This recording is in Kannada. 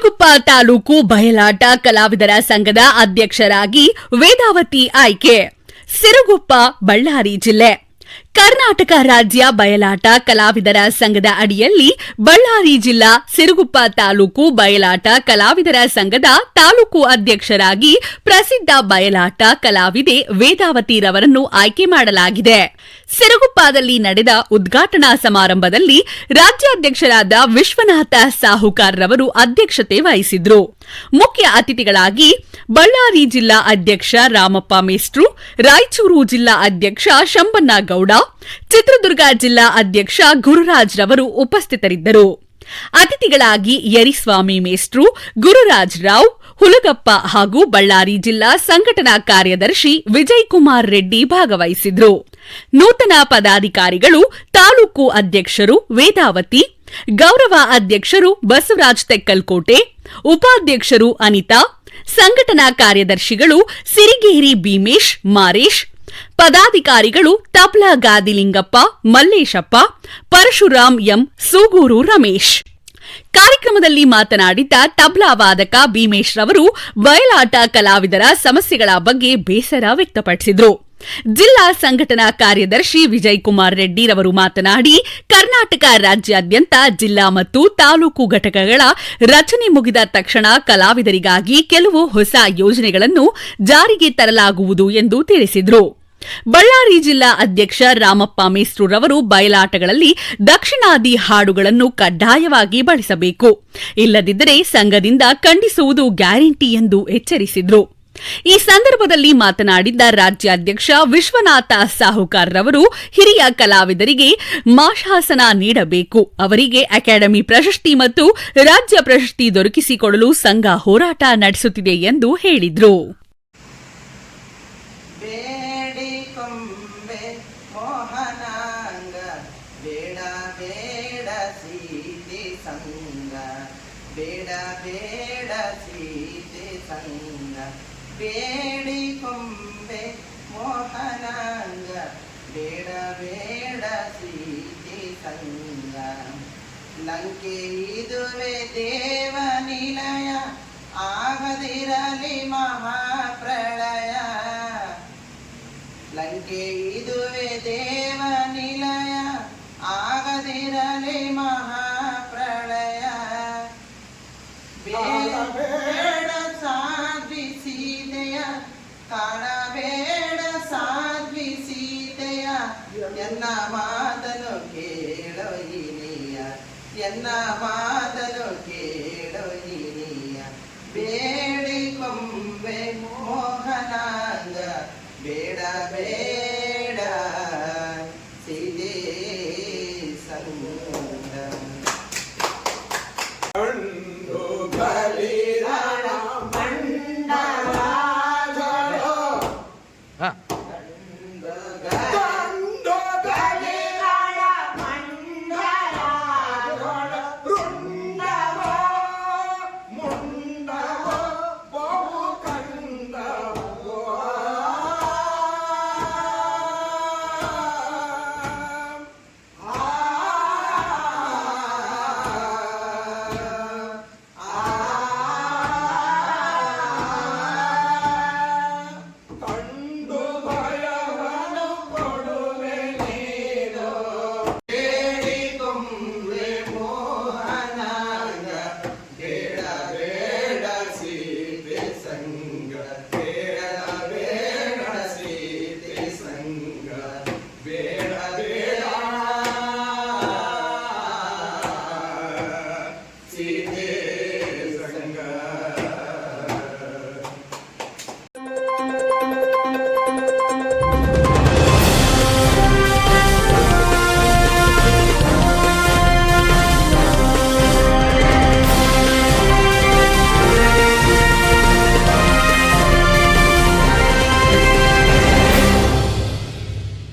ಸಿರುಗುಪ್ಪ ತಾಲೂಕು ಬಯಲಾಟ ಕಲಾವಿದರ ಸಂಘದ ಅಧ್ಯಕ್ಷರಾಗಿ ವೇದಾವತಿ ಆಯ್ಕೆ. ಸಿರುಗುಪ್ಪ, ಬಳ್ಳಾರಿ ಜಿಲ್ಲೆ. ಕರ್ನಾಟಕ ರಾಜ್ಯ ಬಯಲಾಟ ಕಲಾವಿದರ ಸಂಘದ ಅಡಿಯಲ್ಲಿ ಬಳ್ಳಾರಿ ಜಿಲ್ಲಾ ಸಿರುಗುಪ್ಪ ತಾಲೂಕು ಬಯಲಾಟ ಕಲಾವಿದರ ಸಂಘದ ತಾಲೂಕು ಅಧ್ಯಕ್ಷರಾಗಿ ಪ್ರಸಿದ್ಧ ಬಯಲಾಟ ಕಲಾವಿದೆ ವೇದಾವತಿರವರನ್ನು ಆಯ್ಕೆ ಮಾಡಲಾಗಿದೆ. ಸಿರುಗುಪ್ಪದಲ್ಲಿ ನಡೆದ ಉದ್ಘಾಟನಾ ಸಮಾರಂಭದಲ್ಲಿ ರಾಜ್ಯಾಧ್ಯಕ್ಷರಾದ ವಿಶ್ವನಾಥ ಸಾಹುಕಾರ್ರವರು ಅಧ್ಯಕ್ಷತೆ ವಹಿಸಿದ್ರು. ಮುಖ್ಯ ಅತಿಥಿಗಳಾಗಿ ಬಳ್ಳಾರಿ ಜಿಲ್ಲಾ ಅಧ್ಯಕ್ಷ ರಾಮಪ್ಪ ಮೇಸ್ಟ್ರು, ರಾಯಚೂರು ಜಿಲ್ಲಾ ಅಧ್ಯಕ್ಷ ಶಂಬನ್ನಗೌಡ, ಚಿತ್ರದುರ್ಗ ಜಿಲ್ಲಾ ಅಧ್ಯಕ್ಷ ಗುರುರಾಜ್ ರವರು ಉಪಸ್ಥಿತರಿದ್ದರು. ಅತಿಥಿಗಳಾಗಿ ಯರಿಸ್ವಾಮಿ ಮೇಸ್ಟ್ರು, ಗುರುರಾಜ್ ರಾವ್, ಹುಲಗಪ್ಪ ಹಾಗೂ ಬಳ್ಳಾರಿ ಜಿಲ್ಲಾ ಸಂಘಟನಾ ಕಾರ್ಯದರ್ಶಿ ವಿಜಯ್ ಕುಮಾರ್ ರೆಡ್ಡಿ ಭಾಗವಹಿಸಿದ್ರು. ನೂತನ ಪದಾಧಿಕಾರಿಗಳು ತಾಲೂಕು ಅಧ್ಯಕ್ಷರು ವೇದಾವತಿ, ಗೌರವ ಅಧ್ಯಕ್ಷರು ಬಸವರಾಜ್ ತೆಕ್ಕಲ್ಕೋಟೆ, ಉಪಾಧ್ಯಕ್ಷರು ಅನಿತಾ, ಸಂಘಟನಾ ಕಾರ್ಯದರ್ಶಿಗಳು ಸಿರಿಗೇರಿ ಭೀಮೇಶ್, ಮಾರೇಶ್, ಪದಾಧಿಕಾರಿಗಳು ತಪ್ಲಾ ಗಾದಿಲಿಂಗಪ್ಪ, ಮಲ್ಲೇಶಪ್ಪ, ಪರಶುರಾಮ್ ಎಂ, ಸೂಗೂರು ರಮೇಶ್. ಕಾರ್ಯಕ್ರಮದಲ್ಲಿ ಮಾತನಾಡಿದ ತಬ್ಲಾ ವಾದಕ ಭೀಮೇಶ್ ರವರು ಬಯಲಾಟ ಕಲಾವಿದರ ಸಮಸ್ಯೆಗಳ ಬಗ್ಗೆ ಬೇಸರ ವ್ಯಕ್ತಪಡಿಸಿದರು. ಜಿಲ್ಲಾ ಸಂಘಟನಾ ಕಾರ್ಯದರ್ಶಿ ವಿಜಯ್ ಕುಮಾರ್ ರೆಡ್ಡಿ ರವರು ಮಾತನಾಡಿ, ಕರ್ನಾಟಕ ರಾಜ್ಯಾದ್ಯಂತ ಜಿಲ್ಲಾ ಮತ್ತು ತಾಲೂಕು ಘಟಕಗಳ ರಚನೆ ಮುಗಿದ ತಕ್ಷಣ ಕಲಾವಿದರಿಗಾಗಿ ಕೆಲವು ಹೊಸ ಯೋಜನೆಗಳನ್ನು ಜಾರಿಗೆ ತರಲಾಗುವುದು ಎಂದು ತಿಳಿಸಿದರು. ಬಳ್ಳಾರಿ ಜಿಲ್ಲಾ ಅಧ್ಯಕ್ಷ ರಾಮಪ್ಪ ಮೇಸ್ಟ್ರುರವರು ಬಯಲಾಟಗಳಲ್ಲಿ ದಕ್ಷಿಣಾದಿ ಹಾಡುಗಳನ್ನು ಕಡ್ಡಾಯವಾಗಿ ಬಳಸಬೇಕು, ಇಲ್ಲದಿದ್ದರೆ ಸಂಘದಿಂದ ಖಂಡಿಸುವುದು ಗ್ಯಾರಂಟಿ ಎಂದು ಎಚ್ಚರಿಸಿದರು. ಈ ಸಂದರ್ಭದಲ್ಲಿ ಮಾತನಾಡಿದ್ದ ರಾಜ್ಯಾಧ್ಯಕ್ಷ ವಿಶ್ವನಾಥ ಸಾಹುಕಾರ್ ರವರು ಹಿರಿಯ ಕಲಾವಿದರಿಗೆ ಮಾಶಾಸನ ನೀಡಬೇಕು, ಅವರಿಗೆ ಅಕಾಡೆಮಿ ಪ್ರಶಸ್ತಿ ಮತ್ತು ರಾಜ್ಯ ಪ್ರಶಸ್ತಿ ದೊರಕಿಸಿಕೊಡಲು ಸಂಘ ಹೋರಾಟ ನಡೆಸುತ್ತಿದೆ ಎಂದು ಹೇಳಿದರು. ಬೇಡಿ ಕೊಂಬೆ ಮೋಹನಾಂಗ ಬೇಡ ಬೇಡ ಸೀತೆ ಸಂಗ, ಲಂಕೆ ಇದುವೆ ದೇವ ನಿಲಯ ಆಗದಿರಲಿ ಮಹಾಪ್ರಳಯ, ಲಂಕೆ ಇದುವೆ ದೇವ ನಿಲಯ ಆಗದಿರಲಿ ಮಹಾಪ್ರಳಯ, ಬೇಡ ಸಾಧ್ವಿ ಸೀತೆಯ ಕಾಣಬೇಡ ಸಾಧ್ವಿ ಸೀತೆಯ, ಎನ್ನ ಮಾತನು ಕೇಳೋ ಹಿರಿಯ, ಎನ್ನ ಮಾತನು ಕೇಳೋ ಹಿರಿಯ,